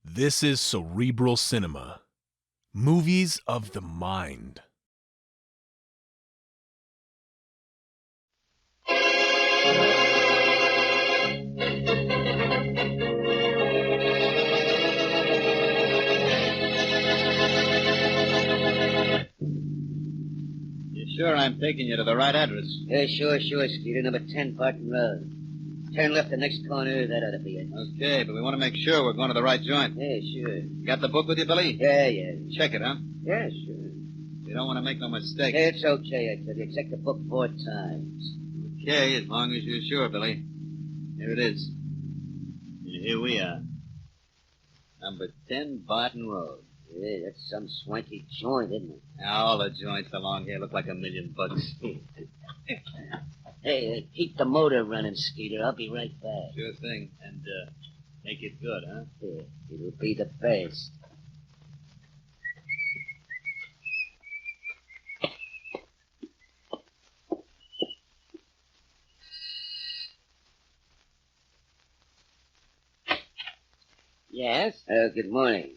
This is Cerebral Cinema. Movies of the mind. You sure I'm taking you to the right address? Yeah, sure, Skeeter. Number 10, Barton Road. Turn left the next corner. That ought to be it. Okay, but we want to make sure we're going to the right joint. Yeah, sure. Got the book with you, Billy? Yeah. Check it, huh? Yeah, sure. You don't want to make no mistakes. Yeah, it's okay, I tell you. Check the book 4 times. Okay, as long as you're sure, Billy. Here it is. Here we are. Number 10, Barton Road. Yeah, that's some swanky joint, isn't it? Now, all the joints along here look like $1,000,000. Hey, keep the motor running, Skeeter. I'll be right back. Sure thing. And, make it good, huh? Yeah, it'll be the best. Yes? Good morning.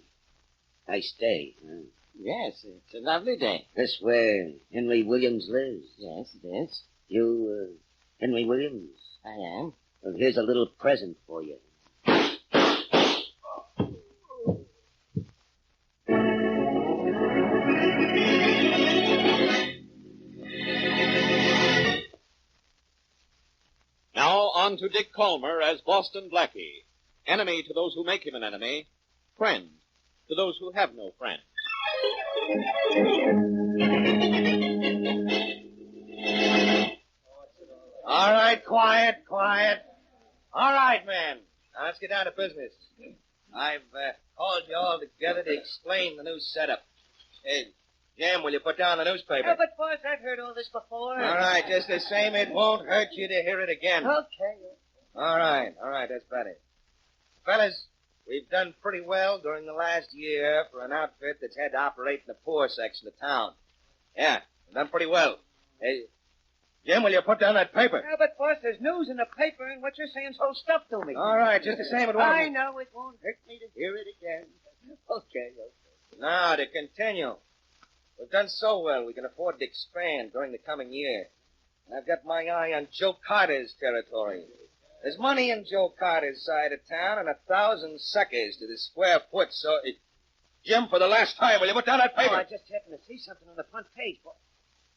Nice day, huh? Yes, it's a lovely day. This where Henry Williams lives? Yes, it is. You, Henry Williams? I am. Well, here's a little present for you. Now on to Dick Calmer as Boston Blackie. Enemy to those who make him an enemy. Friend to those who have no friend. All right, quiet. All right, man. Now let's get down to business. I've called you all together to explain the new setup. Hey, Jim, will you put down the newspaper? Oh, but, boss, I've heard all this before. All right, just the same, it won't hurt you to hear it again. Okay. All right, that's better. Fellas, we've done pretty well during the last year for an outfit that's had to operate in the poor section of town. Yeah, we've done pretty well. Hey, Jim, will you put down that paper? Oh, but, boss, there's news in the paper, and what you're saying's whole stuff to me. All right, just the same, it won't... I know it won't hurt me to hear it again. Okay. Now, to continue. We've done so well, we can afford to expand during the coming year. And I've got my eye on Joe Carter's territory. There's money in Joe Carter's side of town and 1,000 suckers to the square foot, so... Jim, for the last time, will you put down that paper? Oh, I just happened to see something on the front page, boss.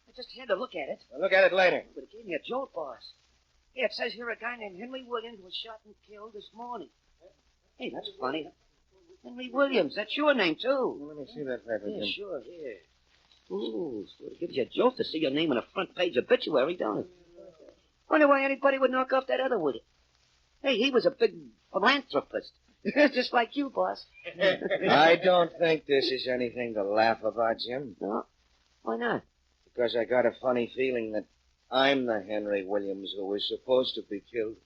I just had to look at it. We'll look at it later. But it gave me a jolt, boss. Yeah, it says here a guy named Henry Williams was shot and killed this morning. Hey, that's funny. Henry Williams, that's your name, too. Let me see that paper, Yeah, Jim. sure, here. Ooh, so it gives you a jolt to see your name on a front page obituary, don't it? Wonder why anybody would knock off that other with it. Hey, he was a big philanthropist. Just like you, boss. I don't think this is anything to laugh about, Jim. No? Why not? Because I got a funny feeling that I'm the Henry Williams who was supposed to be killed.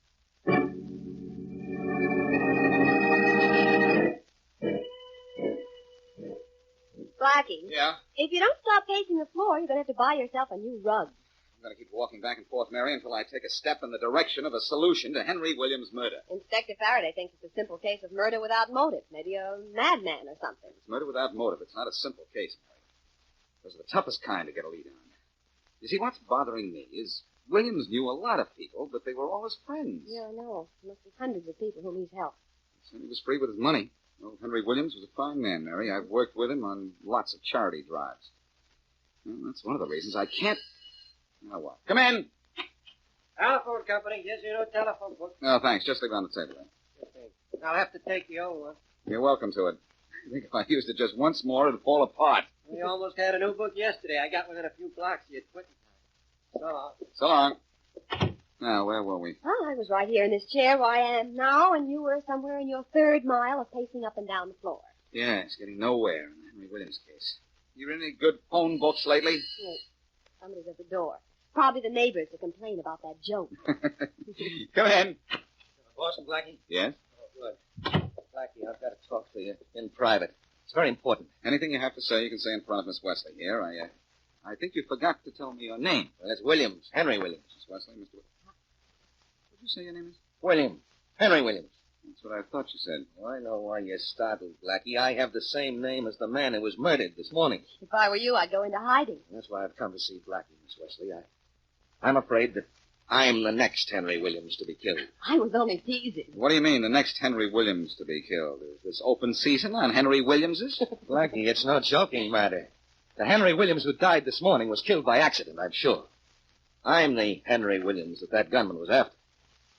Blackie. Yeah? If you don't stop pacing the floor, you're going to have to buy yourself a new rug. I'm going to keep walking back and forth, Mary, until I take a step in the direction of a solution to Henry Williams' murder. Inspector Faraday thinks it's a simple case of murder without motive. Maybe a madman or something. It's murder without motive. It's not a simple case, Mary. Those are the toughest kind to get a lead on. You see, what's bothering me is Williams knew a lot of people, but they were all his friends. Yeah, I know. There must be hundreds of people whom he's helped. So he was free with his money. Old Henry Williams was a fine man, Mary. I've worked with him on lots of charity drives. Well, that's one of the reasons I can't... Now what? Come in! Telephone company. Yes, you know, telephone book. No, thanks. Just leave it on the table there. I'll have to take the old one. You're welcome to it. I think if I used it just once more, it'd fall apart. We almost had a new book yesterday. I got within a few blocks. You had quit. So long. So long. Now, where were we? Well, I was right here in this chair where I am now, and you were somewhere in your third mile of pacing up and down the floor. Yes, getting nowhere in the Henry Williams case. You read any good phone books lately? Yes. Somebody's at the door. Probably the neighbors to complain about that joke. Come in. Boston, Blackie? Yes? Oh, good. Blackie, I've got to talk to you in private. It's very important. Anything you have to say, you can say in front of Miss Wesley. Here, I think you forgot to tell me your name. Well, it's Williams. Henry Williams. Miss Wesley, Mr. What did you say your name is? William. Henry Williams. That's what I thought you said. Oh, I know why you're startled, Blackie. I have the same name as the man who was murdered this morning. If I were you, I'd go into hiding. That's why I've come to see Blackie, Miss Wesley. I'm afraid that I'm the next Henry Williams to be killed. I was only teasing. What do you mean, the next Henry Williams to be killed? Is this open season on Henry Williamses? Blackie, it's no joking matter. The Henry Williams who died this morning was killed by accident, I'm sure. I'm the Henry Williams that gunman was after.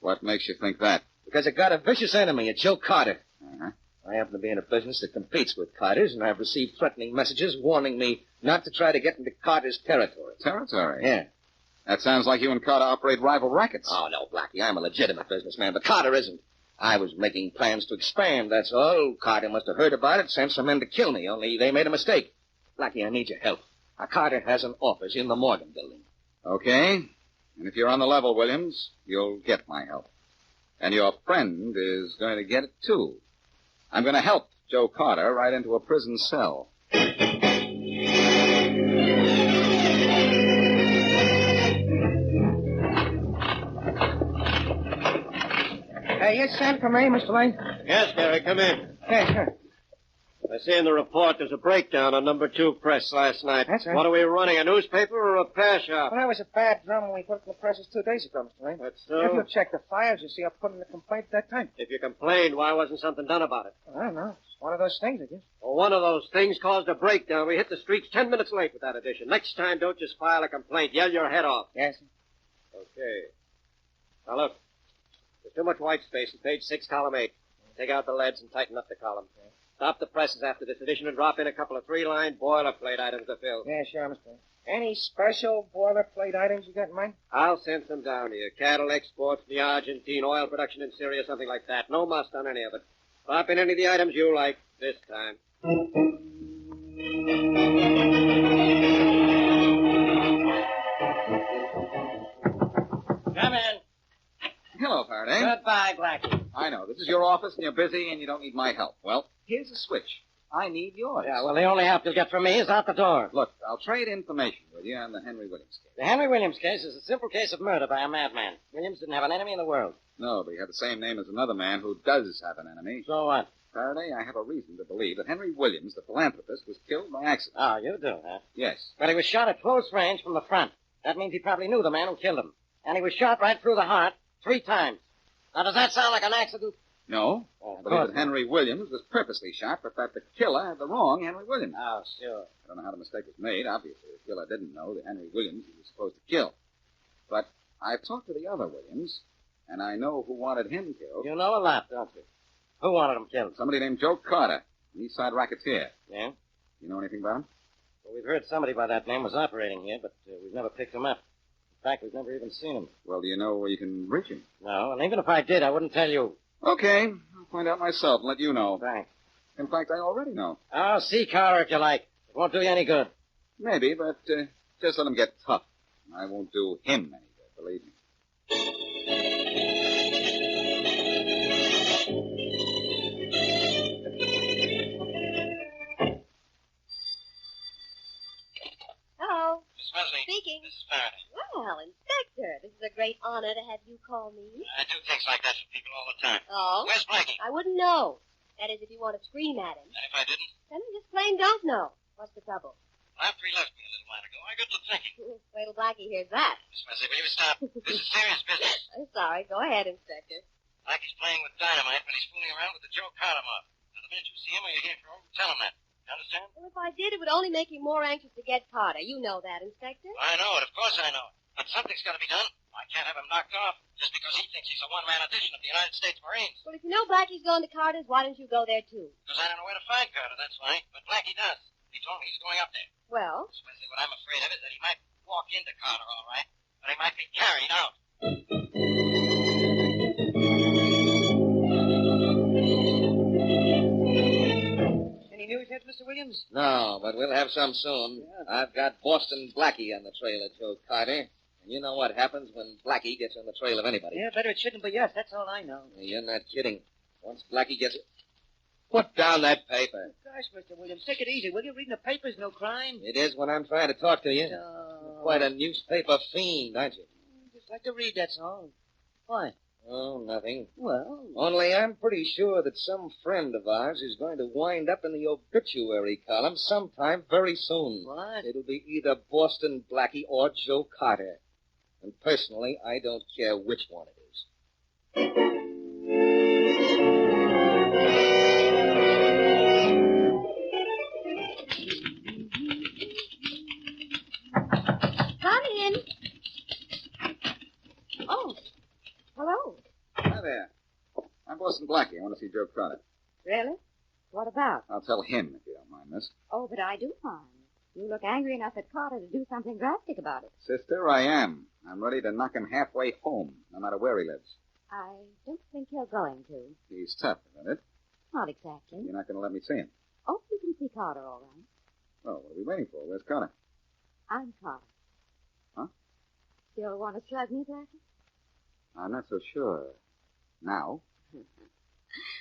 What makes you think that? Because I got a vicious enemy, a Joe Carter. Uh-huh. I happen to be in a business that competes with Carter's, and I've received threatening messages warning me not to try to get into Carter's territory. Territory? Yeah. That sounds like you and Carter operate rival rackets. Oh, no, Blackie, I'm a legitimate businessman, but Carter isn't. I was making plans to expand, that's all. Carter must have heard about it, sent some men to kill me, only they made a mistake. Blackie, I need your help. Carter has an office in the Morgan building. Okay. And if you're on the level, Williams, you'll get my help. And your friend is going to get it, too. I'm going to help Joe Carter right into a prison cell. Yes, Sam, come in, Mr. Lane. Yes, Gary, come in. Yeah, sure. I see in the report there's a breakdown on number 2 press last night. That's right. What are we running, a newspaper or a repair shop? Well, that was a bad drum when we put it in the presses 2 days ago, Mr. Lane. That's If you so. check the files, you see I put in a complaint at that time. If you complained, why wasn't something done about it? I don't know. It's one of those things, I guess. Well, one of those things caused a breakdown. We hit the streets 10 minutes late with that edition. Next time, don't just file a complaint. Yell your head off. Yes. Okay. Now, look. There's too much white space in page 6, column 8. Take out the leads and tighten up the column. Stop the presses after this edition and drop in a couple of 3-line boilerplate items to fill. Yeah, sure, Mr. Lane. Any special boilerplate items you got in mind? I'll send some down here. Cattle exports, the Argentine, oil production in Syria, something like that. No must on any of it. Drop in any of the items you like this time. Come in. Hello, Faraday. Goodbye, Blackie. I know. This is your office, and you're busy, and you don't need my help. Well, here's a switch. I need yours. Yeah, well, the only help you'll get from me is out the door. Look, I'll trade information with you on the Henry Williams case. The Henry Williams case is a simple case of murder by a madman. Williams didn't have an enemy in the world. No, but he had the same name as another man who does have an enemy. So what? Faraday, I have a reason to believe that Henry Williams, the philanthropist, was killed by accident. Oh, you do, huh? Yes. Well, he was shot at close range from the front. That means he probably knew the man who killed him. And he was shot right through the heart 3 times. Now, does that sound like an accident? No. Oh, I believe that Henry Williams was purposely shot, but that the killer had the wrong Henry Williams. Oh, sure. I don't know how the mistake was made. Obviously, the killer didn't know the Henry Williams he was supposed to kill. But I've talked to the other Williams, and I know who wanted him killed. You know a lot, don't you? Who wanted him killed? Somebody named Joe Carter, an East Side racketeer. Yeah? You know anything about him? Well, we've heard somebody by that name was operating here, but we've never picked him up. In fact, we've never even seen him. Well, do you know where you can reach him? No, and even if I did, I wouldn't tell you. Okay. I'll find out myself and let you know. Thanks. In fact, I already know. Oh, see Carter if you like. It won't do you any good. Maybe, but just let him get tough. I won't do him any good, believe me. Hello. Miss Wesley. Speaking. This is Faraday. Well, Inspector, this is a great honor to have you call me. I do things like that for people all the time. Oh? Where's Blackie? I wouldn't know. That is, if you want to scream at him. And if I didn't? Then you just plain don't know. What's the trouble? Well, after he left me a little while ago, I got to thinking. Wait till Blackie hears that. Miss Wesley, will you stop? This is serious business. I'm sorry. Go ahead, Inspector. Blackie's playing with dynamite when he's fooling around with the Joe Carter mob. Now, the minute you see him or you hear from him, tell him that. You understand? Well, if I did, it would only make you more anxious to get Carter. You know that, Inspector. I know it. Of course I know it. But something's got to be done. I can't have him knocked off just because he thinks he's a one-man addition of the United States Marines. Well, if you know Blackie's going to Carter's, why don't you go there, too? Because I don't know where to find Carter, that's why. But Blackie does. He told me he's going up there. Well? Miss Wesley, what I'm afraid of is that he might walk into Carter, all right, but he might be carried out. Any news yet, Mr. Williams? No, but we'll have some soon. I've got Boston Blackie on the trail of Joe Carter. And you know what happens when Blackie gets on the trail of anybody. Yeah, better it shouldn't be us. That's all I know. You're not kidding. Once Blackie gets it... Put down that paper. Gosh, Mr. Williams, take it easy, will you? Reading the paper's no crime. It is when I'm trying to talk to you. No. Quite a newspaper fiend, aren't you? Just like to read, that's all. Why? Oh, nothing. Well, Only I'm pretty sure that some friend of ours is going to wind up in the obituary column sometime very soon. what? It'll be either Boston Blackie or Joe Carter. And personally, I don't care which one it is. Come in. Oh, hello. Hi there. I'm Boston Blackie. I want to see Joe Carter. Really? What about? I'll tell him if you don't mind, miss. Oh, but I do mind. You look angry enough at Carter to do something drastic about it. Sister, I am. I'm ready to knock him halfway home, no matter where he lives. I don't think he'll going to. He's tough, isn't it? Not exactly. You're not going to let me see him. Oh, you can see Carter all right. Oh, what are we waiting for? Where's Carter? I'm Carter. Huh? Still want to slug me, Blackie? I'm not so sure. Now.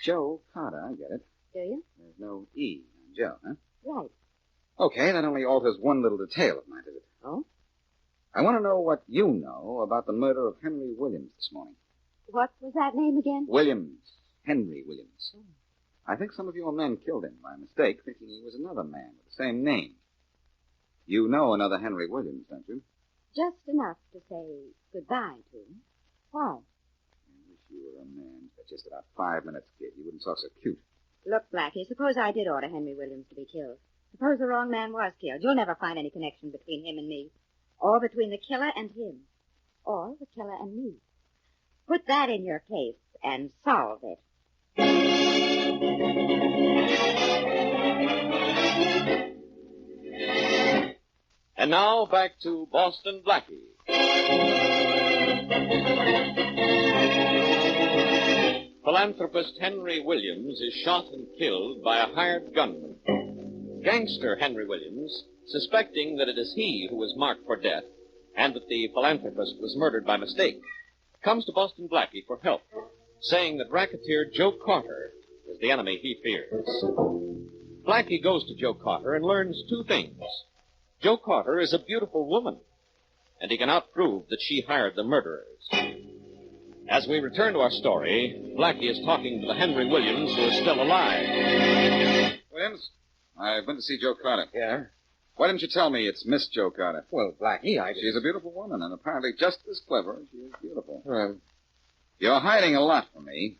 Joe Carter, I get it. Do you? There's no E on Joe, huh? Right. Okay, that only alters one little detail of my visit. Oh? I want to know what you know about the murder of Henry Williams this morning. What was that name again? Williams. Henry Williams. I think some of your men killed him by mistake, thinking he was another man with the same name. You know another Henry Williams, don't you? Just enough to say goodbye to him. Why? I wish you were a man for just about 5 minutes, kid. You wouldn't talk so cute. Look, Blackie, suppose I did order Henry Williams to be killed. Suppose the wrong man was killed. You'll never find any connection between him and me. Or between the killer and him. Or the killer and me. Put that in your case and solve it. And now back to Boston Blackie. Philanthropist Henry Williams is shot and killed by a hired gunman. Gangster Henry Williams, suspecting that it is he who was marked for death and that the philanthropist was murdered by mistake, comes to Boston Blackie for help, saying that racketeer Joe Carter is the enemy he fears. Blackie goes to Joe Carter and learns two things. Joe Carter is a beautiful woman, and he cannot prove that she hired the murderers. As we return to our story, Blackie is talking to the Henry Williams who is still alive. Williams, I've been to see Joe Carter. Yeah? Why didn't you tell me it's Miss Joe Carter? Well, Blackie, She's a beautiful woman, and apparently just as clever as she is beautiful. Well, You're hiding a lot from me.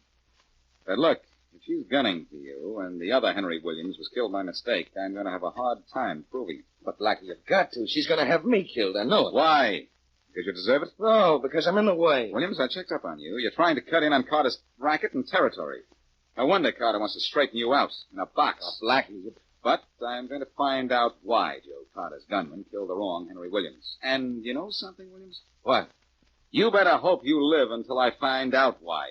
But look, if she's gunning for you, and the other Henry Williams was killed by mistake, I'm going to have a hard time proving it. but Blackie, you've got to. She's going to have me killed. I know it. Why? Because you deserve it? No, because I'm in the way. Williams, I checked up on you. You're trying to cut in on Carter's racket and territory. No wonder Carter wants to straighten you out in a box. Blackie, But I'm going to find out why Joe Carter's gunman killed the wrong Henry Williams. And you know something, Williams? what? You better hope you live until I find out why.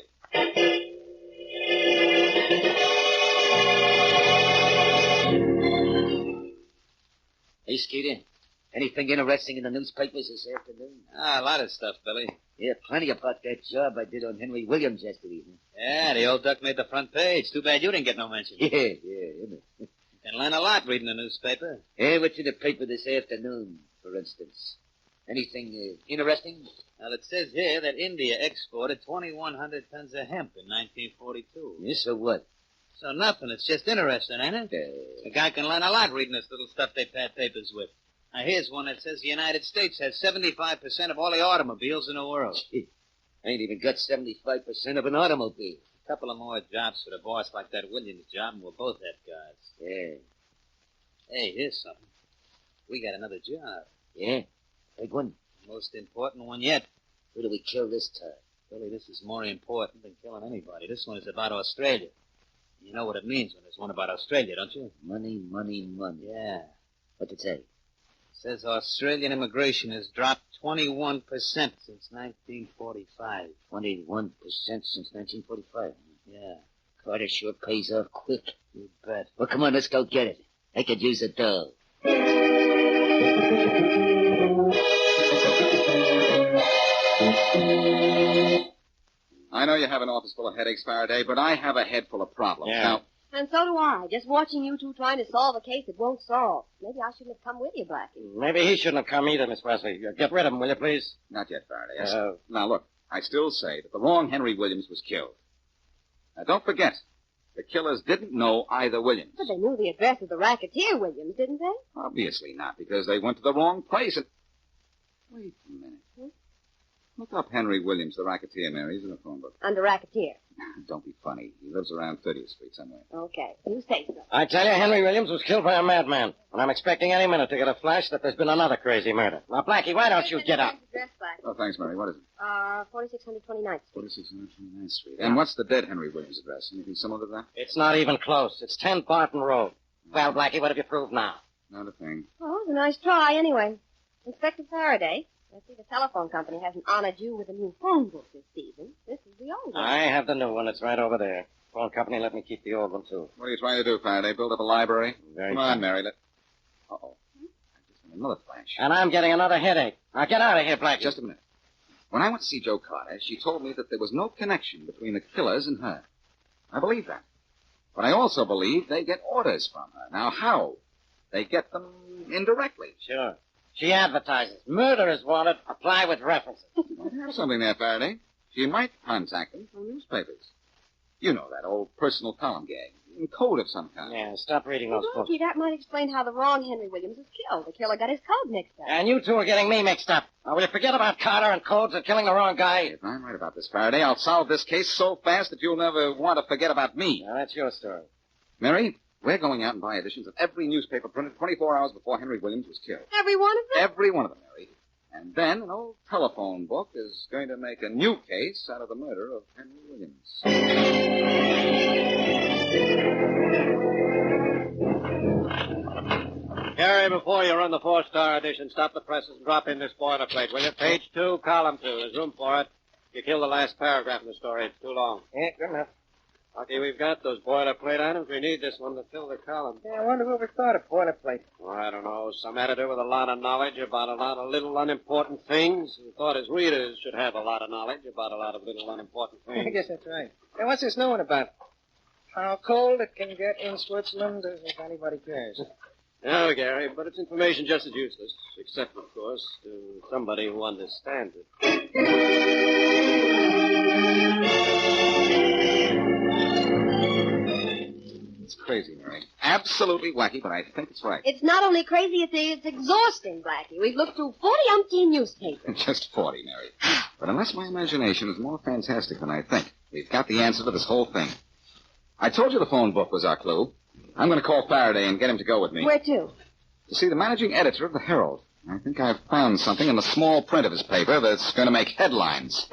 Hey, Skeeter, anything interesting in the newspapers this afternoon? A lot of stuff, Billy. Yeah, plenty about that job I did on Henry Williams yesterday. Yeah, the old duck made the front page. Too bad you didn't get no mention. Yeah, isn't it? You can learn a lot reading the newspaper. Hey, what's in the paper this afternoon, for instance? Anything interesting? Well, it says here that India exported 2,100 tons of hemp in 1942. Yeah, so what? So nothing. It's just interesting, ain't it? A guy can learn a lot reading this little stuff they pad papers with. Now, here's one that says the United States has 75% of all the automobiles in the world. I ain't even got 75% of an automobile. A couple of more jobs for the boss like that Williams job, and we'll both have guys. Yeah. Hey, here's something. We got another job. Yeah? Big one. Most important one yet. Who do we kill this time? Billy, this is more important than killing anybody. This one is about Australia. You know what it means when there's one about Australia, don't you? Money, money, money. Yeah. What's it say? It says Australian immigration has dropped 21% since 1945. 21% since 1945. Yeah, Carter sure pays off quick. you bet. Well, come on, let's go get it. I could use a dough. I know you have an office full of headaches, Faraday, but I have a head full of problems. Yeah. Now, And so do I. Just watching you two trying to solve a case that won't solve. Maybe I shouldn't have come with you, Blackie. Maybe he shouldn't have come either, Miss Wesley. Get rid of him, will you, please? not yet, Faraday. Now, look, I still say that the wrong Henry Williams was killed. Now, don't forget, the killers didn't know either Williams. But they knew the address of the racketeer, Williams, didn't they? Obviously not, because they went to the wrong place and... Wait a minute. Look up Henry Williams, the racketeer, Mary. He's in the phone book. Under racketeer. Don't be funny. He lives around 30th Street somewhere. Okay, you say so. I tell you, Henry Williams was killed by a madman. And I'm expecting any minute to get a flash that there's been another crazy murder. Now, Blackie, why don't you get up? Address, Blackie. Oh, thanks, Mary. What is it? 4629th Street. 4629th Street. And what's the dead Henry Williams address? Anything similar to that? It's not even close. It's 10 Barton Road. Well, Blackie, what have you proved now? Not a thing. Oh, it was a nice try, anyway. Inspector Faraday. I see the telephone company hasn't honored you with a new phone book this season. This is the old one. I have the new one. It's right over there. Phone company let me keep the old one, too. What are you trying to do, Faraday? Build up a library? Very Come on, good. Mary. Uh-oh. I just had another flash. And I'm getting another headache. Now, get out of here, Blackie. Just a minute. When I went to see Joe Carter, she told me that there was no connection between the killers and her. I believe that. But I also believe they get orders from her. Now, how? They get them indirectly. Sure. She advertises. Murder is wanted. Apply with references. I have something there, Faraday. She might contact them from newspapers. You know that old personal column gag. In code of some kind. Yeah, stop reading those books. Blackie, that might explain how the wrong Henry Williams was killed. The killer got his code mixed up. And you two are getting me mixed up. Now, will you forget about Carter and codes and killing the wrong guy? If I'm right about this, Faraday, I'll solve this case so fast that you'll never want to forget about me. Now, that's your story. Mary, we're going out and buy editions of every newspaper printed 24 hours before Henry Williams was killed. Every one of them? Every one of them, Mary. And then an old telephone book is going to make a new case out of the murder of Henry Williams. Gary, before you run the 4-star edition, stop the presses and drop in this boilerplate, will you? Page 2, column 2. There's room for it. You killed the last paragraph in the story. It's too long. Yeah, good enough. Lucky we've got those boilerplate items. We need this one to fill the column. Yeah, I wonder who ever thought of boilerplate. Well, I don't know. Some editor with a lot of knowledge about a lot of little unimportant things who thought his readers should have a lot of knowledge about a lot of little unimportant I things. guess that's right. Hey, what's this new one about? How cold it can get in Switzerland, if anybody cares. No, Gary, but it's information just as useless, except, of course, to somebody who understands it. It's crazy, Mary. Absolutely wacky, but I think it's right. It's not only crazy, it's exhausting, Blackie. We've looked through 40 umpteen newspapers. Just 40, Mary. But unless my imagination is more fantastic than I think, we've got the answer to this whole thing. I told you the phone book was our clue. I'm going to call Faraday and get him to go with me. Where to? To see the managing editor of the Herald. I think I've found something in the small print of his paper that's going to make headlines.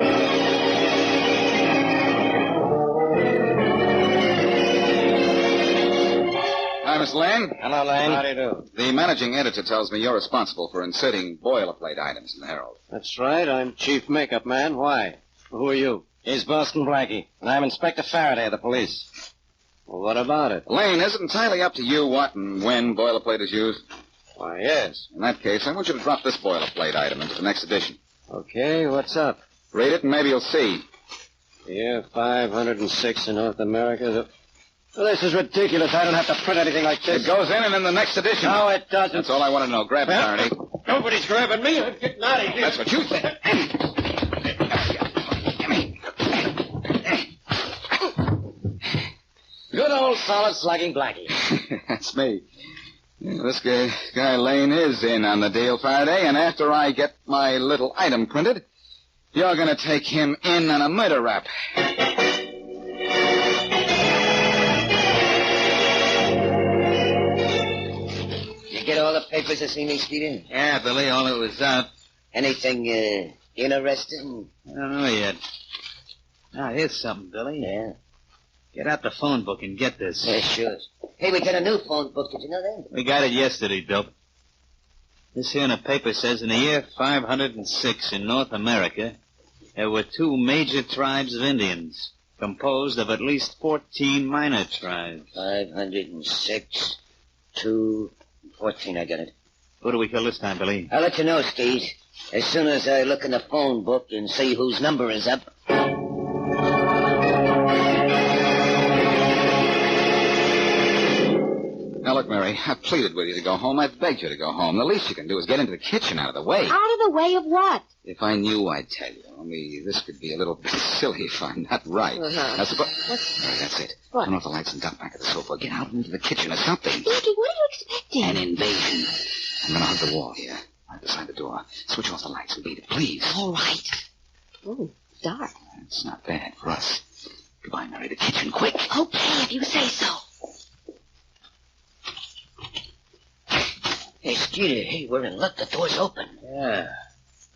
Hi, Miss Lane. Hello, Lane. How do you do? The managing editor tells me you're responsible for inserting boilerplate items in the Herald. That's right. I'm chief makeup man. Why? Who are you? He's Boston Blackie, and I'm Inspector Faraday of the police. Well, what about it? Lane, is it entirely up to you what and when boilerplate is used? Why, yes. In that case, I want you to drop this boilerplate item into the next edition. Okay, what's up? Read it, and maybe you'll see. Year 506 in North America. Well, this is ridiculous. I don't have to print anything like this. It goes in and in the next edition. No, it doesn't. That's all I want to know. Grab it, Faraday. Nobody's grabbing me. I'm getting out of here. That's what you think. Good old solid slugging Blackie. That's me. Yeah, this guy Lane is in on the deal, Faraday, and after I get my little item printed, you're going to take him in on a murder rap. You get all the papers this evening, Stephen? Yeah, Billy, all it was out. Anything interesting? I don't know yet. Now, here's something, Billy. Yeah. Get out the phone book and get this. Yeah, sure. Hey, we got a new phone book. Did you know that? We got it yesterday, Dope. This here in the paper says in the year 506 in North America, there were 2 major tribes of Indians, composed of at least 14 minor tribes. 506, 2, 14, I got it. Who do we kill this time, Billy? I'll let you know, Steve. As soon as I look in the phone book and see whose number is up. Now, Look, Mary, I've pleaded with you to go home. I've begged you to go home. The least you can do is get into the kitchen out of the way. Out of the way of what? If I knew, I'd tell you. Only this could be a little bit silly if I'm not right. Now, Mary, that's it. What? Turn off the lights and duck back at the sofa. Get out into the kitchen or something. Blackie, what are you expecting? An invasion. I'm going to hug the wall here. Right beside the door. Switch off the lights and beat it, please. All right. Oh, dark. It's not bad for us. Goodbye, Mary. The kitchen, quick. Okay, if you say so. Hey, Skeeter, hey, we're in luck. The door's open. Yeah.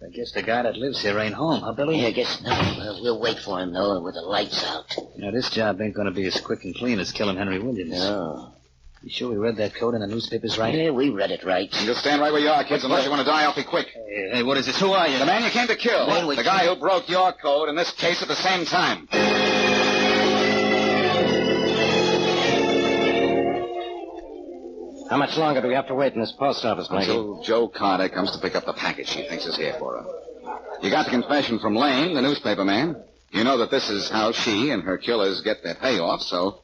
I guess the guy that lives here ain't home, huh, Billy? Yeah, I guess not. We'll wait for him, though, with the lights out. You know, this job ain't gonna be as quick and clean as killing Henry Williams. No. You sure we read that code in the newspapers right? Yeah, we read it right. You just stand right where you are, kids, unless you want to die. I'll be quick. Hey, what is this? Who are you? The man you came to kill. The guy who broke your code in this case at the same time. How much longer do we have to wait in this post office, Blackie? Until Joe Carter comes to pick up the package she thinks is here for her. You got the confession from Lane, the newspaper man. You know that this is how she and her killers get their payoff, so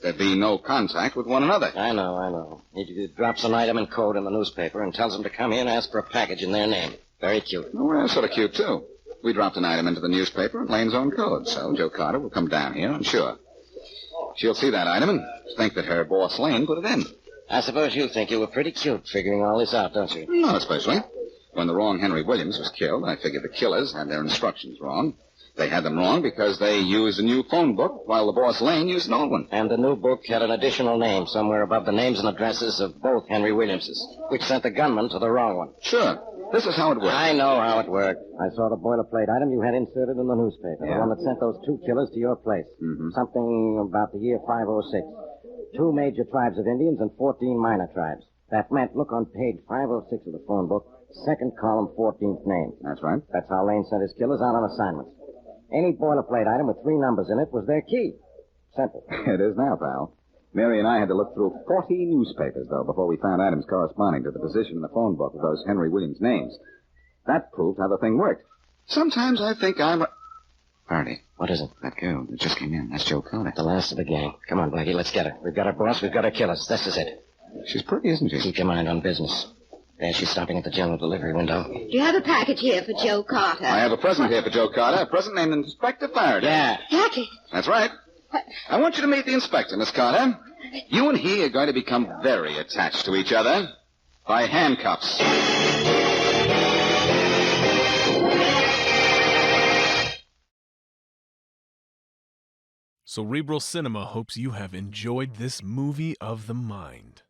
there'd be no contact with one another. I know. He drops an item and code in the newspaper and tells them to come here and ask for a package in their name. Very cute. Well, we're sort of cute, too. We dropped an item into the newspaper in Lane's own code, so Joe Carter will come down here, I'm sure. She'll see that item and think that her boss Lane put it in. I suppose you think you were pretty cute figuring all this out, don't you? Not especially. When the wrong Henry Williams was killed, I figured the killers had their instructions wrong. They had them wrong because they used a new phone book while the boss Lane used an old one. And the new book had an additional name somewhere above the names and addresses of both Henry Williamses, which sent the gunman to the wrong one. Sure. This is how it works. I know how it worked. I saw the boilerplate item you had inserted in the newspaper, the one that sent those two killers to your place. Mm-hmm. Something about the year 506. 2 major tribes of Indians and 14 minor tribes. That meant, look on page 506 of the phone book, second column, 14th name. That's right. That's how Lane sent his killers out on assignments. Any boilerplate item with 3 numbers in it was their key. Simple. It is now, pal. Mary and I had to look through 40 newspapers, though, before we found items corresponding to the position in the phone book of those Henry Williams names. That proved how the thing worked. Sometimes I think I'm... Faraday. What is it? That girl that just came in. That's Joe Carter. The last of the gang. Come on, Blackie, let's get her. We've got our boss, we've got our killers. This is it. She's pretty, isn't she? Keep your mind on business. There she's stopping at the general delivery window. Do you have a package here for Joe Carter? I have a present here for Joe Carter. A present named Inspector Faraday. Yeah. Package? That's right. I want you to meet the inspector, Miss Carter. You and he are going to become very attached to each other by handcuffs. Cerebral Cinema hopes you have enjoyed this movie of the mind.